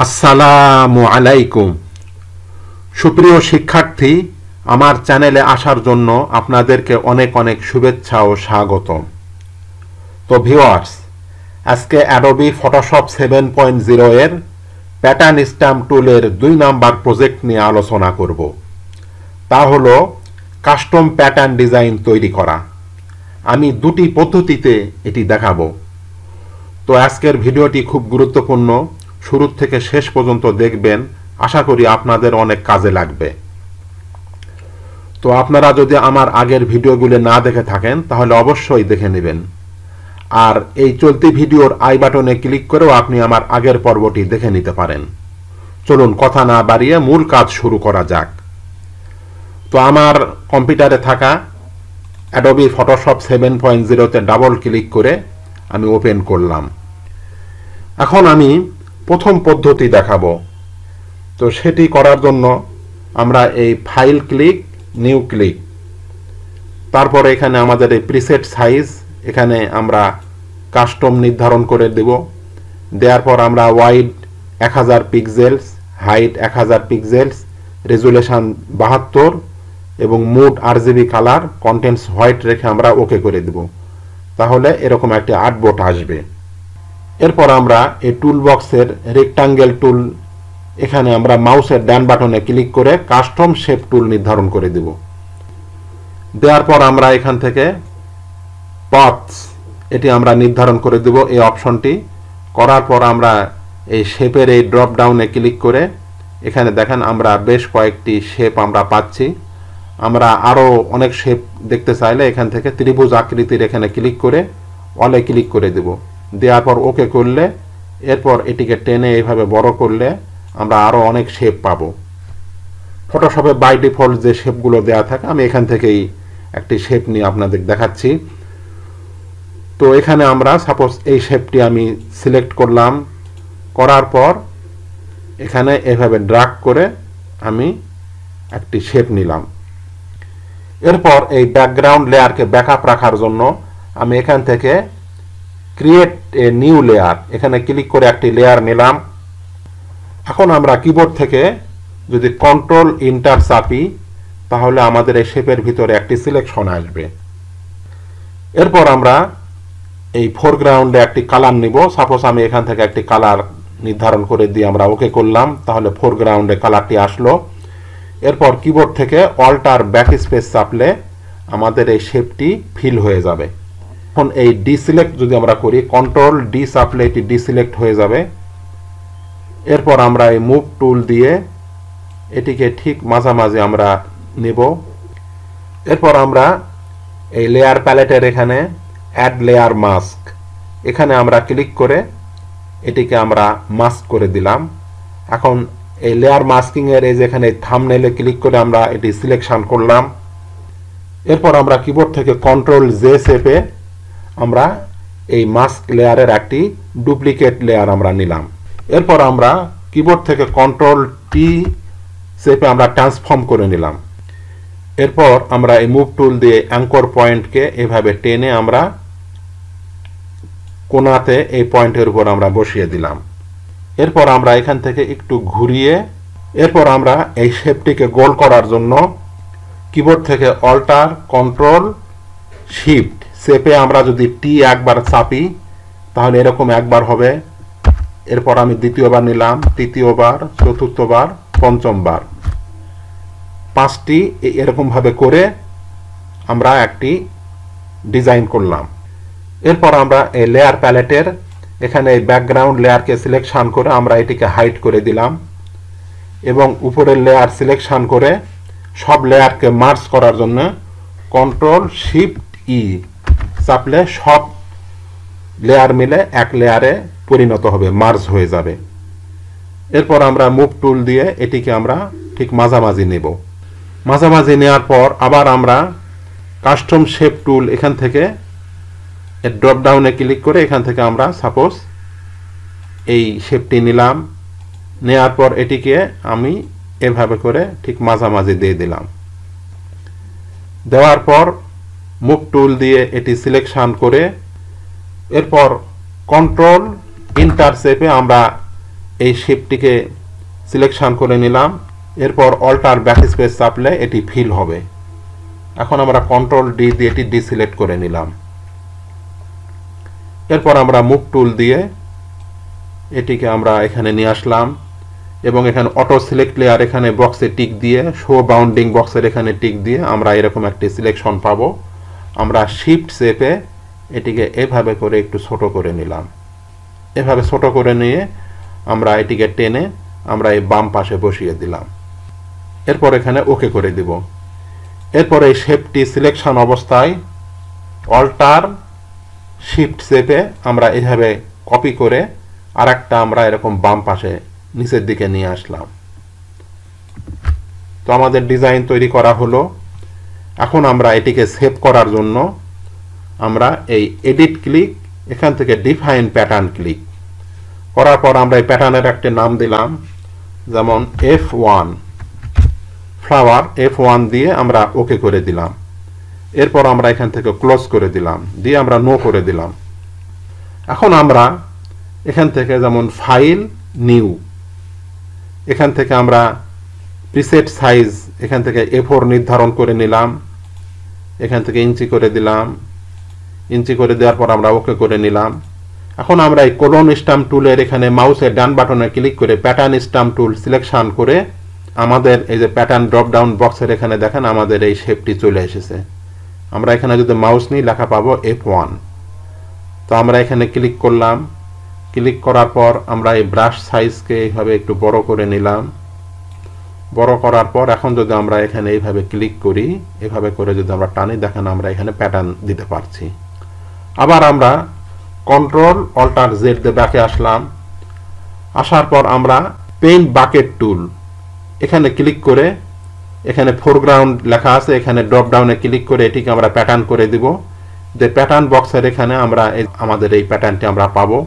আসসালামু আলাইকুম। সুপ্রিয় শিক্ষার্থী, আমার চ্যানেলে আসার জন্য আপনাদেরকে অনেক অনেক শুভেচ্ছা ও স্বাগতম। তো ভিউয়ার্স, আজকে অ্যাডোবি ফটোশপ 7.0 এর প্যাটার্ন স্ট্যাম্প টুলের 2 নাম্বার প্রজেক্ট নিয়ে আলোচনা করব। তা হলো কাস্টম প্যাটার্ন ডিজাইন তৈরি করা। আমি দুটি পদ্ধতিতে এটি দেখাবো। তো আজকের ভিডিওটি খুব গুরুত্বপূর্ণ, শুরু থেকে শেষ পর্যন্ত দেখবেন, আশা করি আপনাদের অনেক কাজে লাগবে। তো আপনারা যদি আমার আগের ভিডিওগুলো না দেখে থাকেন তাহলে অবশ্যই দেখে নেবেন, আর এই চলতি ভিডিওর আই বাটনে ক্লিক করেও আপনি আমার আগের পর্বটি দেখে নিতে পারেন। চলুন কথা না বাড়িয়ে মূল কাজ শুরু করা যাক। তো আমার কম্পিউটারে থাকা অ্যাডোবি ফটোশপ 7.0 তে ডাবল ক্লিক করে আমি ওপেন করলাম। এখন আমি প্রথম পদ্ধতি দেখাবো। তো সেটি করার জন্য আমরা এই ফাইল ক্লিক, নিউ ক্লিক, তারপরে এখানে আমাদের এই প্রিসেট সাইজ, এখানে আমরা কাস্টম নির্ধারণ করে দেব। দেওয়ার পর আমরা wide 1000 pixels, height 1000 pixels, resolution 72 এবং mode RGB colour, contents white রেখে আমরা ওকে করে দেব। তাহলে এরকম একটি আর্টবোর্ড আসবে। এরপর আমরা এই টুল বক্সের রেক্টাঙ্গেল টুল, এখানে আমরা মাউসের ডান বাটনে ক্লিক করে কাস্টম শেপ টুল নির্ধারণ করে দেব। দেওয়ার পর আমরা এখান থেকে পাথস, এটি আমরা নির্ধারণ করে দেব এই অপশনটি। করার পর আমরা এই শেপের এই ড্রপ ডাউনে ক্লিক করে এখানে দেখেন আমরা বেশ কয়েকটি শেপ আমরা পাচ্ছি। আমরা আরও অনেক শেপ দেখতে চাইলে এখান থেকে ত্রিভুজ আকৃতির এখানে ক্লিক করে অলে ক্লিক করে দেব। দেওয়ার পর ওকে করলে, এরপর এটিকে টেনে এইভাবে বড় করলে আমরা আরও অনেক শেপ পাবো। ফটোশপে বাই ডিফল্ট যে শেপগুলো দেওয়া থাকে, আমি এখান থেকেই একটি শেপ নিয়ে আপনাদের দেখাচ্ছি। তো এখানে আমরা সাপোজ এই শেপটি আমি সিলেক্ট করলাম, করার পর এখানে এভাবে ড্র্যাগ করে আমি একটি শেপ নিলাম। এরপর এই ব্যাকগ্রাউন্ড লেয়ারকে ব্যাকআপ রাখার জন্য আমি এখান থেকে ক্রিয়েট এ নিউ লেয়ার, এখানে ক্লিক করে একটি লেয়ার নিলাম। এখন আমরা কিবোর্ড থেকে যদি কন্ট্রোল ইন্টার চাপি তাহলে আমাদের এই শেপের ভিতরে একটি সিলেকশন আসবে। এরপর আমরা এই ফোরগ্রাউন্ডে একটি কালার নিব। সাপোজ আমি এখান থেকে একটি কালার নির্ধারণ করে দিয়ে আমরা ওকে করলাম, তাহলে ফোরগ্রাউন্ডে কালারটি আসলো। এরপর কিবোর্ড থেকে অল্টার ব্যাক স্পেস চাপলে আমাদের এই শেপটি ফিল হয়ে যাবে। এখন এই ডিসিলেক্ট যদি আমরা করি, কন্ট্রোল ডি চাপলে এটি ডিসিলেক্ট হয়ে যাবে। এরপর আমরা এই মুভ টুল দিয়ে এটিকে ঠিক মাঝামাঝি আমরা নেব। এরপর আমরা এই লেয়ার প্যালেটের এখানে অ্যাড লেয়ার মাস্ক, এখানে আমরা ক্লিক করে এটিকে আমরা মাস্ক করে দিলাম। এখন এই লেয়ার মাস্কিং এর এই যেখানে থাম্বনেইলে ক্লিক করে আমরা এটি সিলেকশন করলাম। এরপর আমরা কিবোর্ড থেকে কন্ট্রোল জে চেপে আমরা এই মাস্ক লেয়ারের একটি ডুপ্লিকেট লেয়ার আমরা নিলাম। এরপর আমরা কিবোর্ড থেকে কন্ট্রোল টি চেপে আমরা ট্রান্সফর্ম করে নিলাম। এরপর আমরা এই মুভ টুল দিয়ে অ্যাঙ্কর পয়েন্টকে এভাবে টেনে আমরা কোণাতে এই পয়েন্টের উপর আমরা বসিয়ে দিলাম। এরপর আমরা এখান থেকে একটু ঘুরিয়ে, এরপর আমরা এই শেপটিকে গোল করার জন্য কিবোর্ড থেকে অল্টার কন্ট্রোল শিফট চেপে আমরা যদি টি একবার চাপি তাহলে এরকম একবার হবে। এরপর আমি দ্বিতীয়বার নিলাম, তৃতীয়বার, চতুর্থবার, পঞ্চমবার, 5টি এরকমভাবে করে আমরা একটি ডিজাইন করলাম। এরপর আমরা এই লেয়ার প্যালেটের এখানে এই ব্যাকগ্রাউন্ড লেয়ারকে সিলেকশন করে আমরা এটিকে হাইড করে দিলাম এবং উপরের লেয়ার সিলেকশন করে সব লেয়ারকে মার্জ করার জন্য কন্ট্রোল শিফট ই চাপলে সব লেয়ার মিলে এক লেয়ারে পরিণত হবে, মার্জ হয়ে যাবে। এরপর আমরা মুভ টুল দিয়ে এটিকে আমরা ঠিক মাঝামাঝি নেব। মাঝামাঝি নেওয়ার পর আবার আমরা কাস্টম শেপ টুল, এখান থেকে এর ড্রপ ডাউনে ক্লিক করে এখান থেকে আমরা সাপোজ এই শেপটি নিলাম। নেওয়ার পর এটিকে আমি এভাবে করে ঠিক মাঝামাঝি দিয়ে দিলাম। দেওয়ার পর মুভ টুল দিয়ে এটি সিলেকশন করে এরপর কন্ট্রোল ইন্টার চেপে আমরা এই শেপটিকে সিলেকশন করে নিলাম। এরপর অল্টার ব্যাকস্পেস চাপলে এটি ফিল হবে। এখন আমরা কন্ট্রোল ডি দিয়ে এটি ডিসিলেক্ট করে নিলাম। এরপর আমরা মুভ টুল দিয়ে এটিকে আমরা এখানে নিয়ে আসলাম এবং এখানে অটো সিলেক্ট লেয়ার এখানে বক্সে টিক দিয়ে শো বাউন্ডিং বক্সের এখানে টিক দিয়ে আমরা এরকম একটি সিলেকশন পাবো। আমরা শিফট চেপে এটিকে এভাবে করে একটু ছোট করে নিলাম। এভাবে ছোট করে নিয়ে আমরা এটিকে টেনে আমরা এই বাম পাশে বসিয়ে দিলাম। এরপর এখানে ওকে করে দিব। এরপর এই শেপটি সিলেকশন অবস্থায় অল্টার শিফট চেপে আমরা এভাবে কপি করে আরেকটা আমরা এরকম বাম পাশে নিচের দিকে নিয়ে আসলাম। তো আমাদের ডিজাইন তৈরি করা হলো। এখন আমরা এটিকে সেভ করার জন্য আমরা এই এডিট ক্লিক, এখান থেকে ডিফাইন প্যাটার্ন ক্লিক করার পর আমরা এই প্যাটার্নের একটা নাম দিলাম, যেমন F1 ফ্লাওয়ার। F1 দিয়ে আমরা ওকে করে দিলাম। এরপর আমরা এখান থেকে ক্লোজ করে দিলাম, দিয়ে আমরা নো করে দিলাম। এখন আমরা এখান থেকে যেমন ফাইল নিউ, এখান থেকে আমরা প্রিসেট সাইজ এখান থেকে A4 নির্ধারণ করে নিলাম। এখান থেকে ইঞ্চি করে দিলাম। ইঞ্চি করে দেওয়ার পর আমরা ওকে করে নিলাম। এখন আমরা এই কোলন স্ট্যাম্প টুলের এখানে মাউসের ডান বাটনে ক্লিক করে প্যাটার্ন স্ট্যাম্প টুল সিলেকশন করে আমাদের এই যে প্যাটার্ন ড্রপ ডাউন বক্সের এখানে দেখেন আমাদের এই শেপটি চলে এসেছে। আমরা এখানে যদি মাউস নিই লেখা পাবো F1। তো আমরা এখানে ক্লিক করলাম। ক্লিক করার পর আমরা এই ব্রাশ সাইজকে এইভাবে একটু বড় করে নিলাম। বড় করার পর এখন যদি আমরা এখানে এইভাবে ক্লিক করি, এভাবে করে যদি আমরা টানি, দেখেন আমরা এখানে প্যাটার্ন দিতে পারছি। আবার আমরা কন্ট্রোল অল্টার জেড দিয়ে ব্যাকে আসলাম। আসার পর আমরা পেইন্ট বাকেট টুল এখানে ক্লিক করে এখানে ফোরগ্রাউন্ড লেখা আছে, এখানে ড্রপ ডাউনে ক্লিক করে এটিকে আমরা প্যাটার্ন করে দিব। যে প্যাটার্ন বক্সের এখানে আমরা আমাদের এই প্যাটার্নটি আমরা পাবো।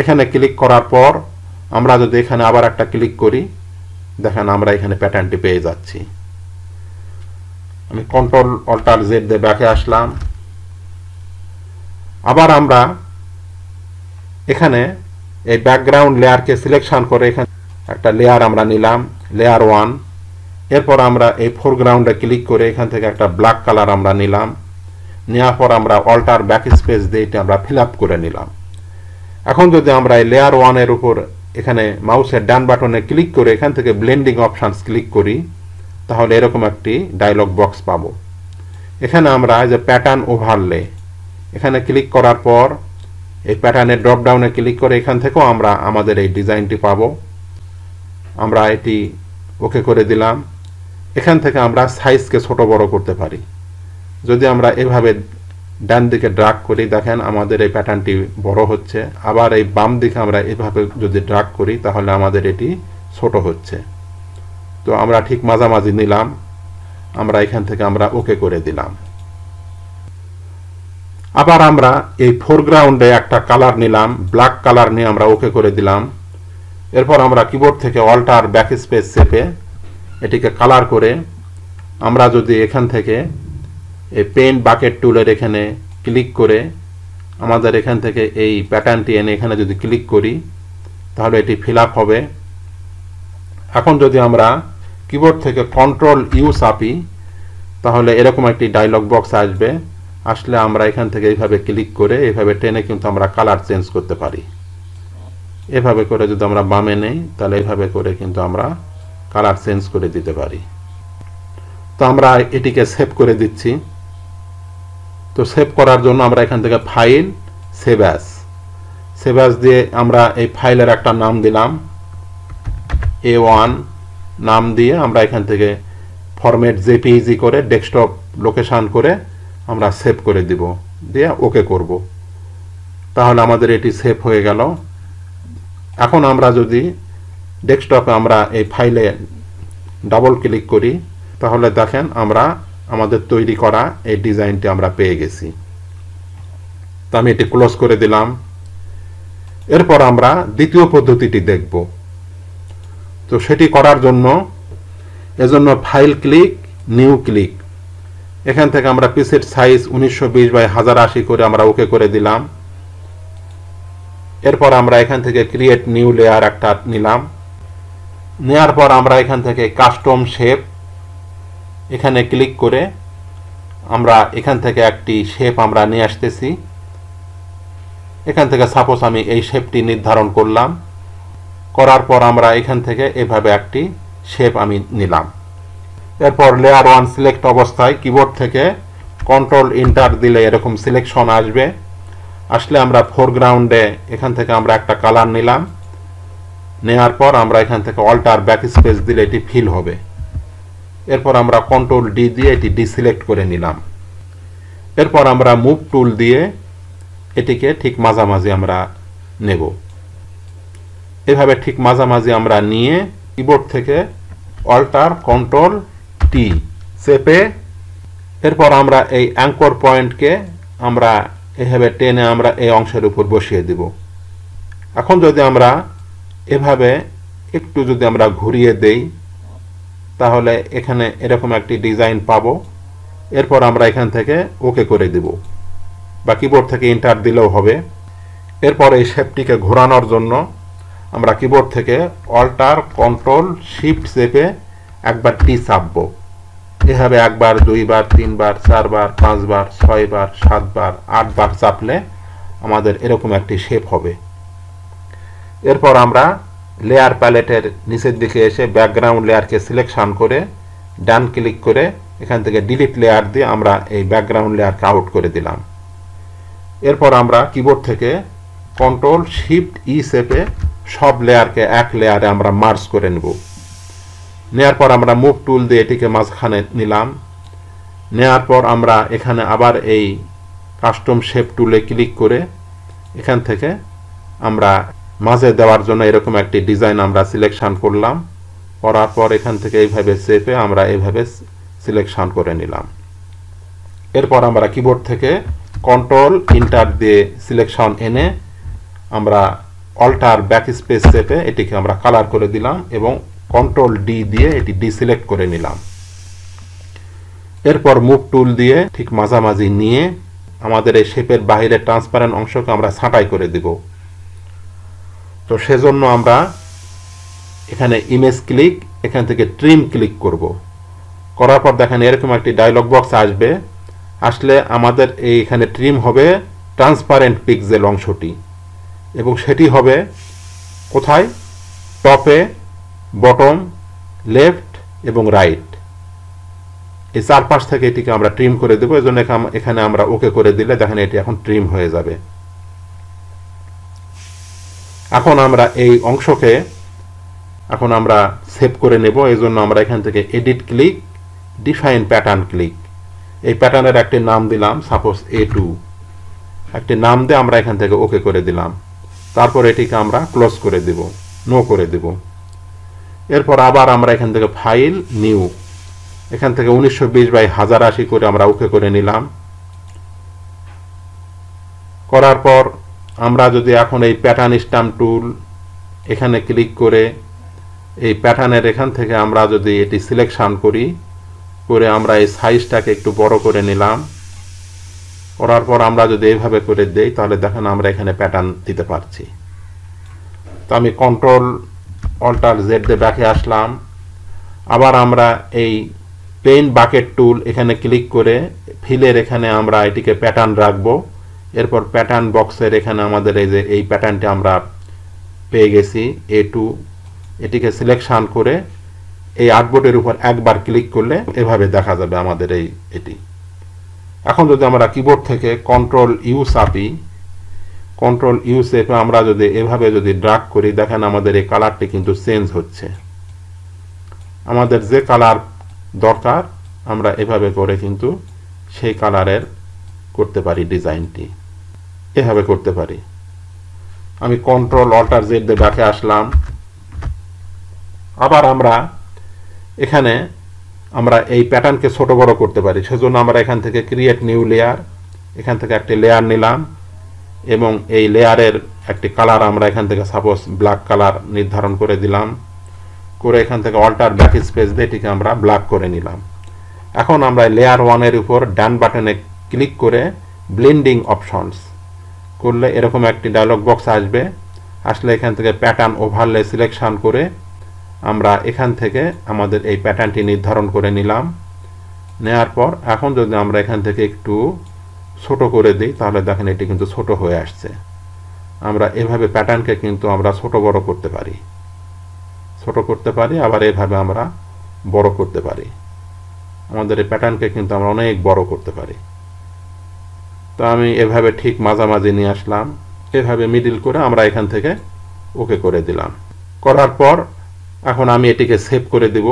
এখানে ক্লিক করার পর আমরা যদি এখানে আবার একটা ক্লিক করি, দেখেন আমরা এখানে প্যাটার্নটি পেয়ে যাচ্ছি। আমি কন্ট্রোল অল্টার জেড দিয়ে ব্যাকে আসলাম। আবার আমরা এখানে এই ব্যাকগ্রাউন্ড লেয়ারকে সিলেকশন করে এখানে একটা লেয়ার আমরা নিলাম, লেয়ার 1। এরপর আমরা এই ফোরগ্রাউন্ডে ক্লিক করে এখান থেকে একটা ব্ল্যাক কালার আমরা নিলাম। নেওয়ার পর আমরা অল্টার ব্যাক স্পেস দিয়ে এটা আমরা ফিল আপ করে নিলাম। এখন যদি আমরা এই লেয়ার 1 এর উপর এখানে মাউসের ডান বাটনে ক্লিক করে এখান থেকে ব্লেন্ডিং অপশনস ক্লিক করি, তাহলে এরকম একটি ডায়লগ বক্স পাবো। এখানে আমরা যে প্যাটার্ন ওভারলে এখানে ক্লিক করার পর এই প্যাটার্নের ড্রপ ডাউনে ক্লিক করে এখান থেকেও আমরা আমাদের এই ডিজাইনটি পাবো। আমরা এটি ওকে করে দিলাম। এখান থেকে আমরা সাইজকে ছোট বড় করতে পারি। যদি আমরা এভাবে ডান দিকে ড্রাগ করি, দেখেন আমাদের এই প্যাটার্নটি বড় হচ্ছে। আবার এই বাম দিকে আমরা এভাবে যদি ড্রাগ করি, তাহলে আমাদের এটি ছোট হচ্ছে। তো আমরা ঠিক মাঝামাঝি নিলাম। আমরা এখান থেকে আমরা ওকে করে দিলাম। আবার আমরা এই ফোরগ্রাউন্ডে একটা কালার নিলাম, ব্ল্যাক কালার নিয়ে আমরা ওকে করে দিলাম। এরপর আমরা কিবোর্ড থেকে অল্টার ব্যাক স্পেস চেপে এটিকে কালার করে আমরা যদি এখান থেকে এই পেইন্ট বাকেট টুলের এখানে ক্লিক করে আমাদের এখান থেকে এই প্যাটার্নটি এনে এখানে যদি ক্লিক করি, তাহলে এটি ফিল আপ হবে। এখন যদি আমরা কিবোর্ড থেকে কন্ট্রোল ইউ চাপি, তাহলে এরকম একটি ডায়লগ বক্স আসবে। আসলে আমরা এখান থেকে এইভাবে ক্লিক করে এইভাবে টেনে কিন্তু আমরা কালার চেঞ্জ করতে পারি। এভাবে করে যদি আমরা বামে নেই, তাহলে এইভাবে করে কিন্তু আমরা কালার চেঞ্জ করে দিতে পারি। তো আমরা এটিকে সেভ করে দিচ্ছি। তো সেভ করার জন্য আমরা এখান থেকে ফাইল, সেভ অ্যাজ দিয়ে আমরা এই ফাইলের একটা নাম দিলাম, A1 নাম দিয়ে আমরা এখান থেকে ফরম্যাট জেপিইজি করে ডেস্কটপ লোকেশন করে আমরা সেভ করে দিব, দিয়ে ওকে করব। তাহলে আমাদের এটি সেভ হয়ে গেল। এখন আমরা যদি ডেস্কটপে আমরা এই ফাইলে ডাবল ক্লিক করি, তাহলে দেখেন আমরা আমাদের তৈরি করা এই ডিজাইনটি আমরা পেয়ে গেছি। তো আমি এটি ক্লোজ করে দিলাম। এরপর আমরা দ্বিতীয় পদ্ধতিটি দেখব। তো সেটি করার জন্য এজন্য ফাইল ক্লিক, নিউ ক্লিক, এখান থেকে আমরা পিসের সাইজ 1920 বাই 1080 করে আমরা ওকে করে দিলাম। এরপর আমরা এখান থেকে ক্রিয়েট নিউ লেয়ার একটা নিলাম। নেওয়ার পর আমরা এখান থেকে কাস্টম শেপ এখানে ক্লিক করে আমরা এখান থেকে একটি শেপ আমরা নিয়ে আসতেছি। এখান থেকে সাপোজ আমি এই শেপটি নির্ধারণ করলাম, করার পর আমরা এখান থেকে এভাবে একটি শেপ আমি নিলাম। এরপর লেয়ার 1 সিলেক্ট অবস্থায় কিবোর্ড থেকে কন্ট্রোল এন্টার দিলে এরকম সিলেকশন আসবে। আসলে আমরা ফোরগ্রাউন্ডে এখান থেকে আমরা একটা কালার নিলাম। নেওয়ার পর আমরা এখান থেকে অল্টার ব্যাক স্পেস দিলে এটি ফিল হবে। এরপর আমরা কন্ট্রোল ডি দিয়ে এটি ডিসিলেক্ট করে নিলাম। এরপর আমরা মুভ টুল দিয়ে এটিকে ঠিক মাঝামাঝি আমরা নেব। এভাবে ঠিক মাঝামাঝি আমরা নিয়ে কিবোর্ড থেকে অল্টার কন্ট্রোল টি চেপে এরপর আমরা এই অ্যাঙ্কর পয়েন্টকে আমরা এভাবে টেনে আমরা এই অংশের উপর বসিয়ে দিব। এখন যদি আমরা এভাবে একটু যদি আমরা ঘুরিয়ে দেই তাহলে এখানে এরকম একটি ডিজাইন পাবো। এরপর আমরা এখান থেকে ওকে করে দেব বা কিবোর্ড থেকে এন্টার দিলেও হবে। এরপর এই শেপটিকে ঘোরানোর জন্য আমরা কিবোর্ড থেকে অল্টার কন্ট্রোল শিফট চেপে একবার টি চাপবো। এভাবে একবার, দুইবার, তিনবার, চারবার, পাঁচবার, ছয়বার, সাতবার, আটবার চাপলে আমাদের এরকম একটি শেপ হবে। এরপর আমরা লেয়ার প্যালেটের নিচের দিকে এসে ব্যাকগ্রাউন্ড লেয়ারকে সিলেকশন করে ডান ক্লিক করে এখান থেকে ডিলিট লেয়ার দিয়ে আমরা এই ব্যাকগ্রাউন্ড লেয়ারকে আউট করে দিলাম। এরপর আমরা কিবোর্ড থেকে কন্ট্রোল শিফট ই চেপে সব লেয়ারকে এক লেয়ারে আমরা মার্জ করে নেব। নেওয়ার পর আমরা মুভ টুল দিয়ে এটিকে মাঝখানে নিলাম। নেওয়ার পর আমরা এখানে আবার এই কাস্টম শেপ টুলে ক্লিক করে এখান থেকে আমরা মাঝে দেওয়ার জন্য এরকম একটি ডিজাইন আমরা সিলেকশন করলাম। করার পর এখান থেকে এইভাবে চেপে আমরা এইভাবে সিলেকশন করে নিলাম। এরপর আমরা কিবোর্ড থেকে কন্ট্রোল এন্টার দিয়ে সিলেকশন এনে আমরা অল্টার ব্যাক স্পেস চেপে এটিকে আমরা কালার করে দিলাম এবং কন্ট্রোল ডি দিয়ে এটি ডিসিলেক্ট করে নিলাম। এরপর মুভ টুল দিয়ে ঠিক মাঝামাঝি নিয়ে আমাদের এই শেপের বাইরের ট্রান্সপারেন্ট অংশকে আমরা ছাঁটাই করে দিব। তো সেজন্য আমরা এখানে ইমেজ ক্লিক, এখান থেকে ট্রিম ক্লিক করব। করার পর দেখেন এরকম একটি ডায়লগ বক্স আসবে। আসলে আমাদের এইখানে ট্রিম হবে ট্রান্সপারেন্ট পিক্সেল অংশটি এবং সেটি হবে কোথায়? টপে, বটম, লেফট এবং রাইট, এই চারপাশ থেকে এটিকে আমরা ট্রিম করে দেবো। এই জন্য এখানে আমরা ওকে করে দিলে দেখেন এটি এখন ট্রিম হয়ে যাবে। এখন আমরা এই অংশকে এখন আমরা সেভ করে নেব। এই জন্য আমরা এখান থেকে edit click, define pattern click, এই প্যাটার্নের একটি নাম দিলাম সাপোজ A2, একটি নাম দিয়ে আমরা এখান থেকে ওকে করে দিলাম। তারপর এটিকে আমরা ক্লোজ করে দেব, নো করে দেব। এরপর আবার আমরা এখান থেকে ফাইল, নিউ, এখান থেকে 1920x1080 করে আমরা ওকে করে নিলাম। করার পর আমরা যদি এখন এই প্যাটার্ন স্ট্যাম্প টুল এখানে ক্লিক করে এই প্যাটার্নের এখান থেকে আমরা যদি এটি সিলেকশন করি, করে আমরা এই সাইজটাকে একটু বড় করে নিলাম। করার পর আমরা যদি এইভাবে করে দেই তাহলে দেখেন আমরা এখানে প্যাটার্ন দিতে পারছি। তো আমি কন্ট্রোল অল্টার জেড দিয়ে ব্যাকে আসলাম। আবার আমরা এই পেইন্ট বাকেট টুল এখানে ক্লিক করে ফিলের এখানে আমরা এটিকে প্যাটার্ন রাখবো। এরপর প্যাটার্ন বক্সের এখানে আমাদের এই যে এই প্যাটার্নটি আমরা পেয়ে গেছি A2, এটিকে সিলেকশন করে এই আর্টবোর্ডের উপর একবার ক্লিক করলে এভাবে দেখা যাবে আমাদের এটি। এখন যদি আমরা কিবোর্ড থেকে কন্ট্রোল ইউ চাপি, কন্ট্রোল ইউ চেপে আমরা যদি এভাবে যদি ড্র্যাগ করি দেখেন আমাদের এই কালারটি কিন্তু চেঞ্জ হচ্ছে। আমাদের যে কালার দরকার আমরা এভাবে করে কিন্তু সেই কালারের করতে পারি, ডিজাইনটি এভাবে করতে পারি। আমি কন্ট্রোল অল্টার জেড দিয়ে ব্যাকে আসলাম। আবার আমরা এখানে আমরা এই প্যাটার্নকে ছোট বড় করতে পারি, সেজন্য আমরা এখান থেকে ক্রিয়েট নিউ লেয়ার, এখান থেকে একটি লেয়ার নিলাম এবং এই লেয়ারের একটি কালার আমরা এখান থেকে সাপোজ ব্ল্যাক কালার নির্ধারণ করে দিলাম। করে এখান থেকে অল্টার ব্যাক স্পেস দিয়ে এটিকে আমরা ব্ল্যাক করে নিলাম। এখন আমরা লেয়ার 1 এর উপর ডান বাটনে ক্লিক করে ব্লেন্ডিং অপশনস করলে এরকম একটি ডায়লগ বক্স আসবে। আসলে এখান থেকে প্যাটার্ন ওভারলে সিলেকশন করে আমরা এখান থেকে আমাদের এই প্যাটার্নটি নির্ধারণ করে নিলাম। নেওয়ার পর এখন যদি আমরা এখান থেকে একটু ছোট করে দিই তাহলে দেখেন এটি কিন্তু ছোট হয়ে আসছে। আমরা এভাবে প্যাটার্নকে কিন্তু আমরা ছোট বড় করতে পারি, আবার এভাবে আমরা বড় করতে পারি। আমাদের এই প্যাটার্নকে কিন্তু আমরা অনেক বড় করতে পারি। তো আমি এভাবে ঠিক মাঝামাঝি নিয়ে আসলাম, এভাবে মিডিল করে আমরা এখান থেকে ওকে করে দিলাম। করার পর এখন আমি এটিকে সেভ করে দিব।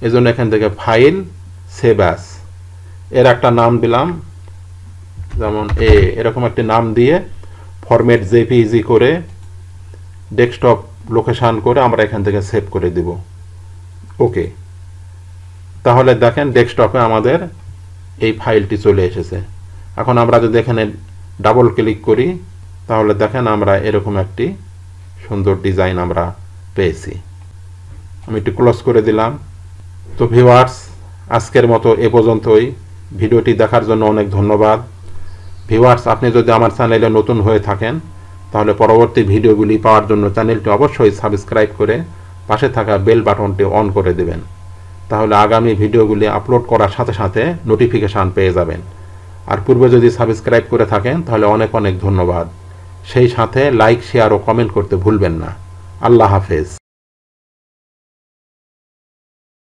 এজন্য এখান থেকে ফাইল, সেভ অ্যাজ, এর একটা নাম দিলাম, যেমন এরকম একটি নাম দিয়ে ফরম্যাট জেপিইজি করে ডেস্কটপ লোকেশন করে আমরা এখান থেকে সেভ করে দিব। ওকে, তাহলে দেখেন ডেস্কটপে আমাদের এই ফাইলটি চলে এসেছে। এখন আমরা যদি এখানে ডাবল ক্লিক করি তাহলে দেখেন আমরা এরকম একটি সুন্দর ডিজাইন আমরা পেয়েছি। আমি একটু ক্লোজ করে দিলাম। তো ভিউয়ার্স, আজকের মতো এ পর্যন্তই। ভিডিওটি দেখার জন্য অনেক ধন্যবাদ। ভিউয়ার্স, আপনি যদি আমার চ্যানেলে নতুন হয়ে থাকেন তাহলে পরবর্তী ভিডিওগুলি পাওয়ার জন্য চ্যানেলটি অবশ্যই সাবস্ক্রাইব করে পাশে থাকা বেল বাটনটি অন করে দেবেন। তাহলে আগামী ভিডিওগুলি আপলোড করার সাথে সাথে নোটিফিকেশান পেয়ে যাবেন। আর পূর্বে যদি সাবস্ক্রাইব করে থাকেন তাহলে অনেক অনেক ধন্যবাদ। সেই সাথে লাইক, শেয়ার ও কমেন্ট করতে ভুলবেন না। আল্লাহ হাফেজ।